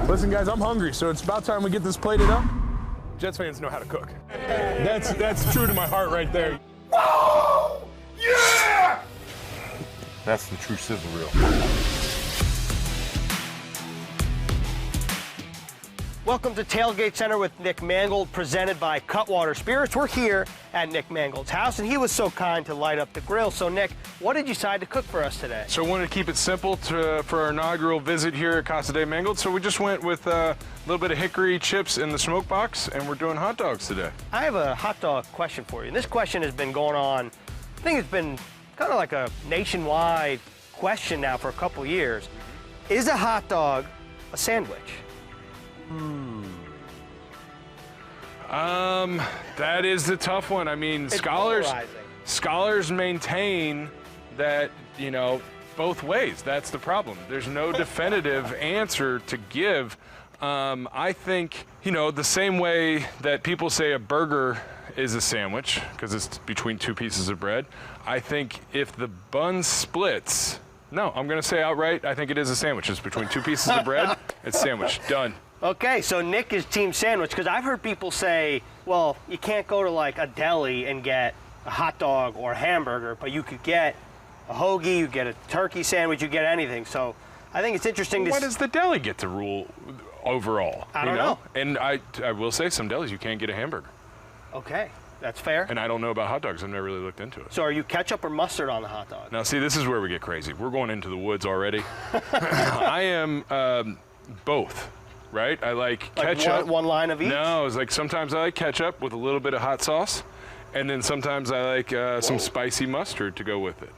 Listen, guys, I'm hungry, so it's about time we get this plated up. Jets fans know how to cook. That's true to my heart right there. Oh, yeah! That's the true sizzle reel. Welcome to Tailgate Center with Nick Mangold, presented by Cutwater Spirits. We're here at Nick Mangold's house, and he was so kind to light up the grill. So, Nick, what did you decide to cook for us today? So I wanted to keep it simple for our inaugural visit here at Casa de Mangold. So we just went with a little bit of hickory chips in the smoke box, and we're doing hot dogs today. I have a hot dog question for you. And this question has been going on, I think it's been kind of like a nationwide question now for a couple years. Is a hot dog a sandwich? That is the tough one. I mean, It's scholars maintain that, you know, both ways. That's the problem. There's no definitive answer to give. I think, you know, the same way that people say a burger is a sandwich because it's between two pieces of bread, I think if the bun splits, no, I'm going to say outright, I think it is a sandwich. It's between two pieces of bread, it's sandwich. Done. Okay, so Nick is team sandwich, because I've heard people say, well, you can't go to like a deli and get a hot dog or a hamburger, but you could get a hoagie, you get a turkey sandwich, you get anything. So I think it's interesting Why does the deli get to rule overall? I don't know. And I will say some delis you can't get a hamburger. Okay, that's fair. And I don't know about hot dogs. I've never really looked into it. So are you ketchup or mustard on the hot dog? Now, see, this is where we get crazy. We're going into the woods already. I am both. Right? I like ketchup. One line of each? No, it's like sometimes I like ketchup with a little bit of hot sauce, and then sometimes I like some spicy mustard to go with it.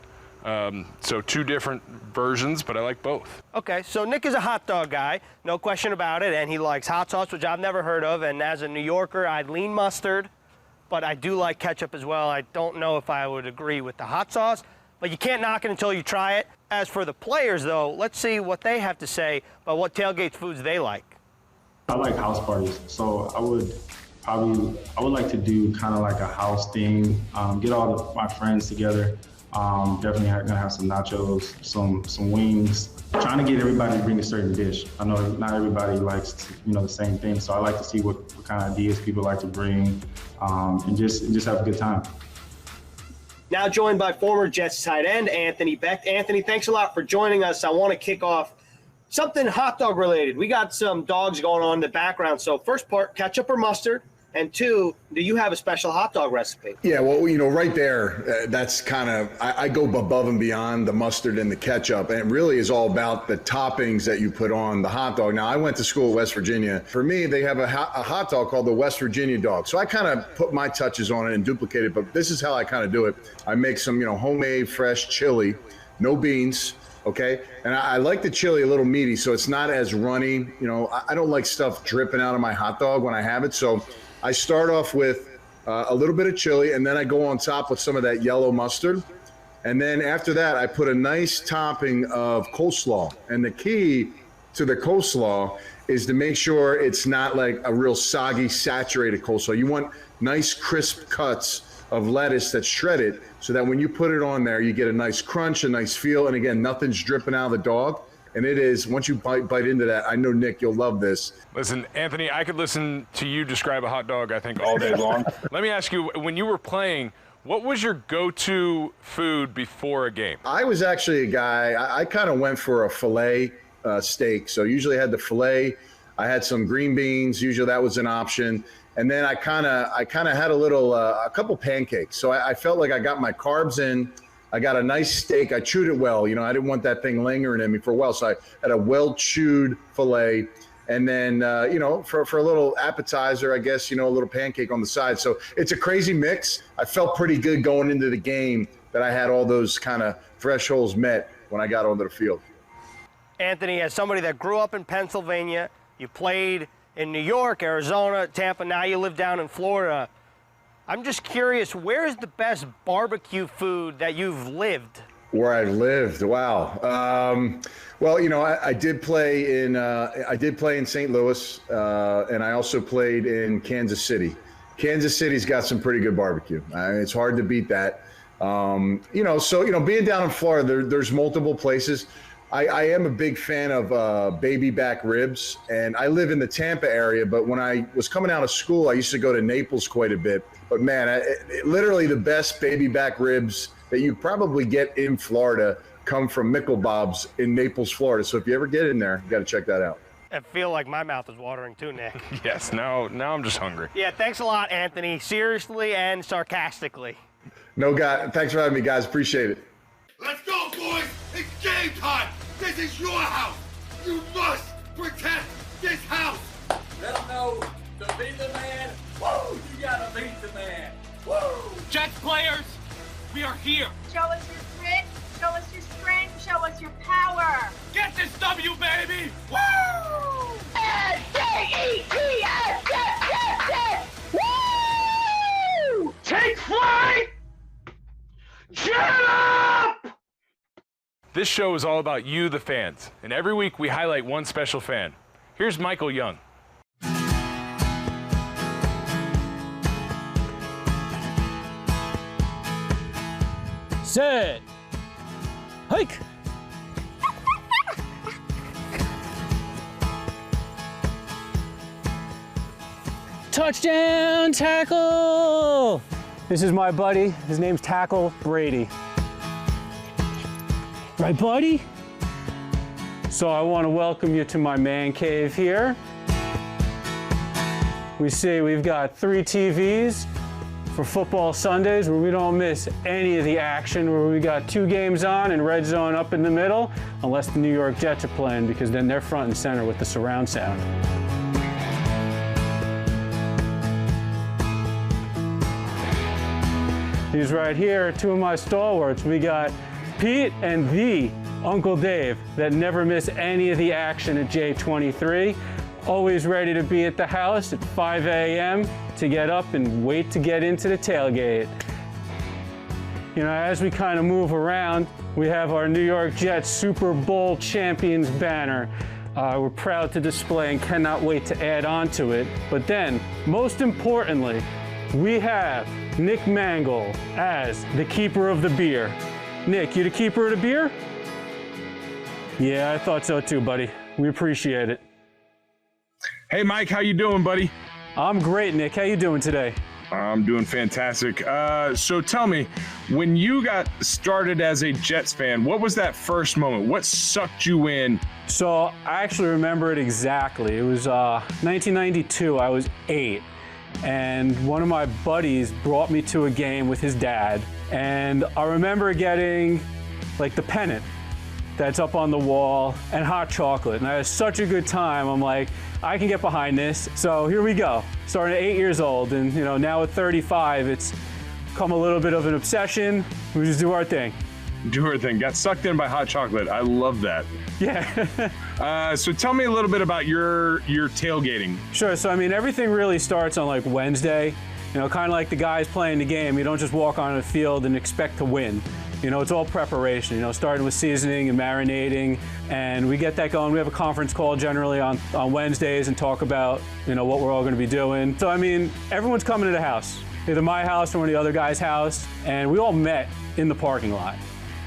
So two different versions, but I like both. Okay, so Nick is a hot dog guy, no question about it, and he likes hot sauce, which I've never heard of, and as a New Yorker, I'd lean mustard, but I do like ketchup as well. I don't know if I would agree with the hot sauce, but you can't knock it until you try it. As for the players, though, let's see what they have to say about what tailgate foods they like. I like house parties, so I would like to do kind of like a house thing, get all of my friends together. Definitely gonna have some nachos, some wings. Trying to get everybody to bring a certain dish. I know not everybody likes, you know, the same thing, so I like to see what kind of ideas people like to bring, and just have a good time. Now joined by former Jets tight end Anthony Becht. Anthony, thanks a lot for joining us. I want to kick off something hot dog related. We got some dogs going on in the background. So first part, ketchup or mustard? And two, do you have a special hot dog recipe? Yeah, well, you know, right there, that's kind of, I go above and beyond the mustard and the ketchup. And it really is all about the toppings that you put on the hot dog. Now, I went to school in West Virginia. For me, they have a hot dog called the West Virginia dog. So I kind of put my touches on it and duplicate it. But this is how I kind of do it. I make some, you know, homemade fresh chili, no beans. Okay, and I like the chili a little meaty, so it's not as runny. You know, I don't like stuff dripping out of my hot dog when I have it. So I start off with a little bit of chili, and then I go on top with some of that yellow mustard. And then after that, I put a nice topping of coleslaw. And the key to the coleslaw is to make sure it's not like a real soggy, saturated coleslaw. You want nice, crisp cuts of lettuce that's shredded, so that when you put it on there, you get a nice crunch, a nice feel, and again, nothing's dripping out of the dog. And it is, once you bite into that, I know, Nick, you'll love this. Listen, Anthony, I could listen to you describe a hot dog, I think, all day long. Let me ask you, when you were playing, what was your go-to food before a game? I was actually a guy, I kind of went for a filet steak. So usually I had the filet, I had some green beans, usually that was an option. And then I kind of had a couple pancakes. So I felt like I got my carbs in. I got a nice steak. I chewed it well. You know, I didn't want that thing lingering in me for a while. So I had a well-chewed filet. And then, you know, for a little appetizer, I guess, you know, a little pancake on the side. So it's a crazy mix. I felt pretty good going into the game that I had all those kind of thresholds met when I got onto the field. Anthony, as somebody that grew up in Pennsylvania, you played in New York, Arizona, Tampa, now you live down in Florida. I'm just curious, where is the best barbecue food that you've lived? Where I've lived, wow. Well, you know, I did play in St. Louis, and I also played in Kansas City. Kansas City's got some pretty good barbecue. It's hard to beat that. You know, so, you know, being down in Florida, there's multiple places. I am a big fan of baby back ribs, and I live in the Tampa area, but when I was coming out of school, I used to go to Naples quite a bit. But man, literally the best baby back ribs that you probably get in Florida come from Mickle Bob's in Naples, Florida. So if you ever get in there, you got to check that out. I feel like my mouth is watering too, Nick. Yes, now I'm just hungry. Yeah, thanks a lot, Anthony. Seriously and sarcastically. No, guy. Thanks for having me, guys. Appreciate it. Let's go, boys! It's game time! This is your house! You must protect this house! Let them know to be the man. Woo! You gotta beat the man. Woo! Jets players, we are here. Show us your grit, show us your strength, show us your power. Get this W, baby. Woo! S-J-E-T-S! Woo! Take flight! Get up! This show is all about you, the fans, and every week we highlight one special fan. Here's Michael Young. Set. Hike. Touchdown tackle. This is my buddy. His name's Tackle Brady. Right, buddy? So I want to welcome you to my man cave here. We see we've got 3 TVs for football Sundays where we don't miss any of the action, where we got 2 games on and red zone up in the middle, unless the New York Jets are playing, because then they're front and center with the surround sound. These right here are 2 of my stalwarts. We got Pete and the Uncle Dave that never miss any of the action at J23. Always ready to be at the house at 5 a.m. to get up and wait to get into the tailgate. You know, as we kind of move around, we have our New York Jets Super Bowl champions banner. We're proud to display and cannot wait to add on to it. But then, most importantly, we have Nick Mangold as the keeper of the beer. Nick, you the keeper of the beer? Yeah, I thought so too, buddy. We appreciate it. Hey, Mike, how you doing, buddy? I'm great, Nick. How you doing today? I'm doing fantastic. So tell me, when you got started as a Jets fan, what was that first moment? What sucked you in? So I actually remember it exactly. It was 1992. I was 8. And one of my buddies brought me to a game with his dad. And I remember getting like the pennant that's up on the wall and hot chocolate. And I had such a good time. I'm like, I can get behind this. So here we go. Starting at 8 years old. And you know, now at 35, it's become a little bit of an obsession. We just do our thing. Do our thing. Got sucked in by hot chocolate. I love that. Yeah. So tell me a little bit about your tailgating. Sure. So I mean, everything really starts on like Wednesday. You know, kind of like the guys playing the game. You don't just walk on the field and expect to win. You know, it's all preparation, you know, starting with seasoning and marinating, and we get that going. We have a conference call generally on Wednesdays and talk about, you know, what we're all going to be doing. So, I mean, everyone's coming to the house, either my house or one of the other guys' house, and we all met in the parking lot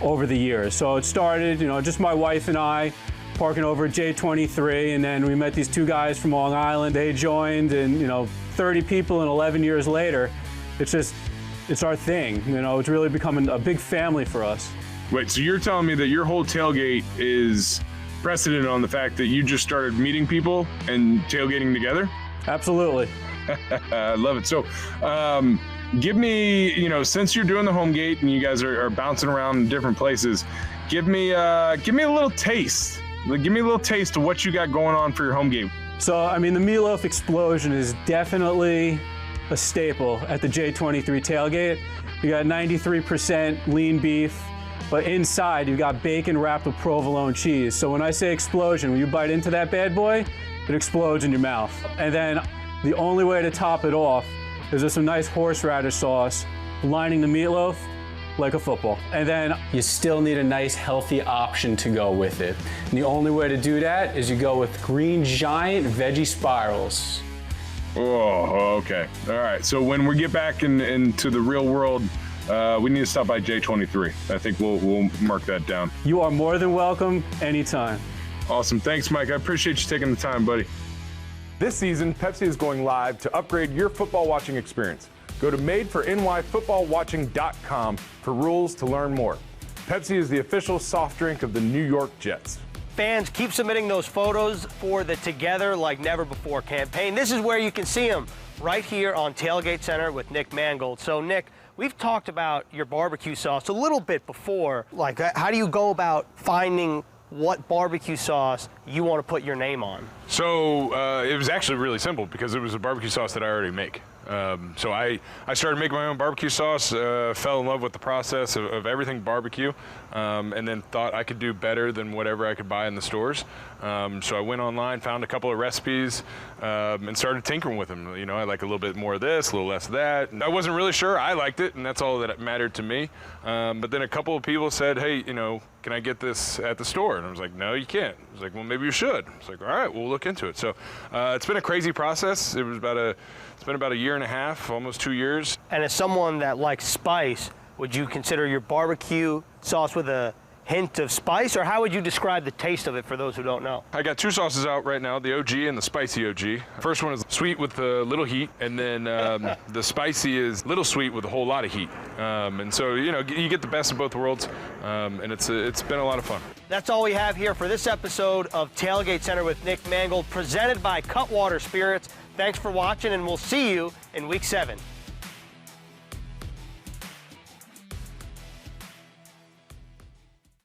over the years. So it started, you know, just my wife and I parking over at J23, and then we met these 2 guys from Long Island. They joined, and, you know, 30 people and 11 years later, it's our thing, you know, it's really becoming a big family for us. Wait, so you're telling me that your whole tailgate is precedent on the fact that you just started meeting people and tailgating together? Absolutely. I love it. So give me, you know, since you're doing the home gate and you guys are bouncing around in different places, give me a little taste. Give me a little taste of what you got going on for your home gate. So, I mean, the meatloaf explosion is definitely a staple at the J23 tailgate. You got 93% lean beef, but inside you've got bacon wrapped with provolone cheese. So when I say explosion, when you bite into that bad boy, it explodes in your mouth. And then the only way to top it off is with some nice horseradish sauce, lining the meatloaf like a football. And then you still need a nice healthy option to go with it. And the only way to do that is you go with Green Giant Veggie Spirals. Oh, okay. All right. So when we get back into the real world we need to stop by J23. I think we'll mark that down. You are more than welcome anytime. Awesome. Thanks, Mike. I appreciate you taking the time, buddy. This season, Pepsi is going live to upgrade your football watching experience. Go to madefornyfootballwatching.com for rules to learn more. Pepsi is the official soft drink of the New York Jets. Fans, keep submitting those photos for the Together Like Never Before campaign. This is where you can see them, right here on Tailgate Center with Nick Mangold. So, Nick, we've talked about your barbecue sauce a little bit before. Like, how do you go about finding what barbecue sauce you want to put your name on? So it was actually really simple because it was a barbecue sauce that I already make. So I started making my own barbecue sauce, fell in love with the process of everything barbecue, and then thought I could do better than whatever I could buy in the stores. So I went online, found a couple of recipes, and started tinkering with them. You know, I like a little bit more of this, a little less of that. I wasn't really sure. I liked it, and that's all that mattered to me. But then a couple of people said, hey, you know, can I get this at the store? And I was like, no, you can't. I was like, well, maybe you should. I was like, all right, we'll look into it. So it's been a crazy process. It's been about a year and a half, almost 2 years. And as someone that likes spice, would you consider your barbecue sauce with a hint of spice, or how would you describe the taste of it for those who don't know? I got two sauces out right now, the OG and the spicy OG. First one is sweet with a little heat, and then the spicy is little sweet with a whole lot of heat. And so, you know, you get the best of both worlds, and it's been a lot of fun. That's all we have here for this episode of Tailgate Center with Nick Mangold, presented by Cutwater Spirits. Thanks for watching, and we'll see you in Week 7.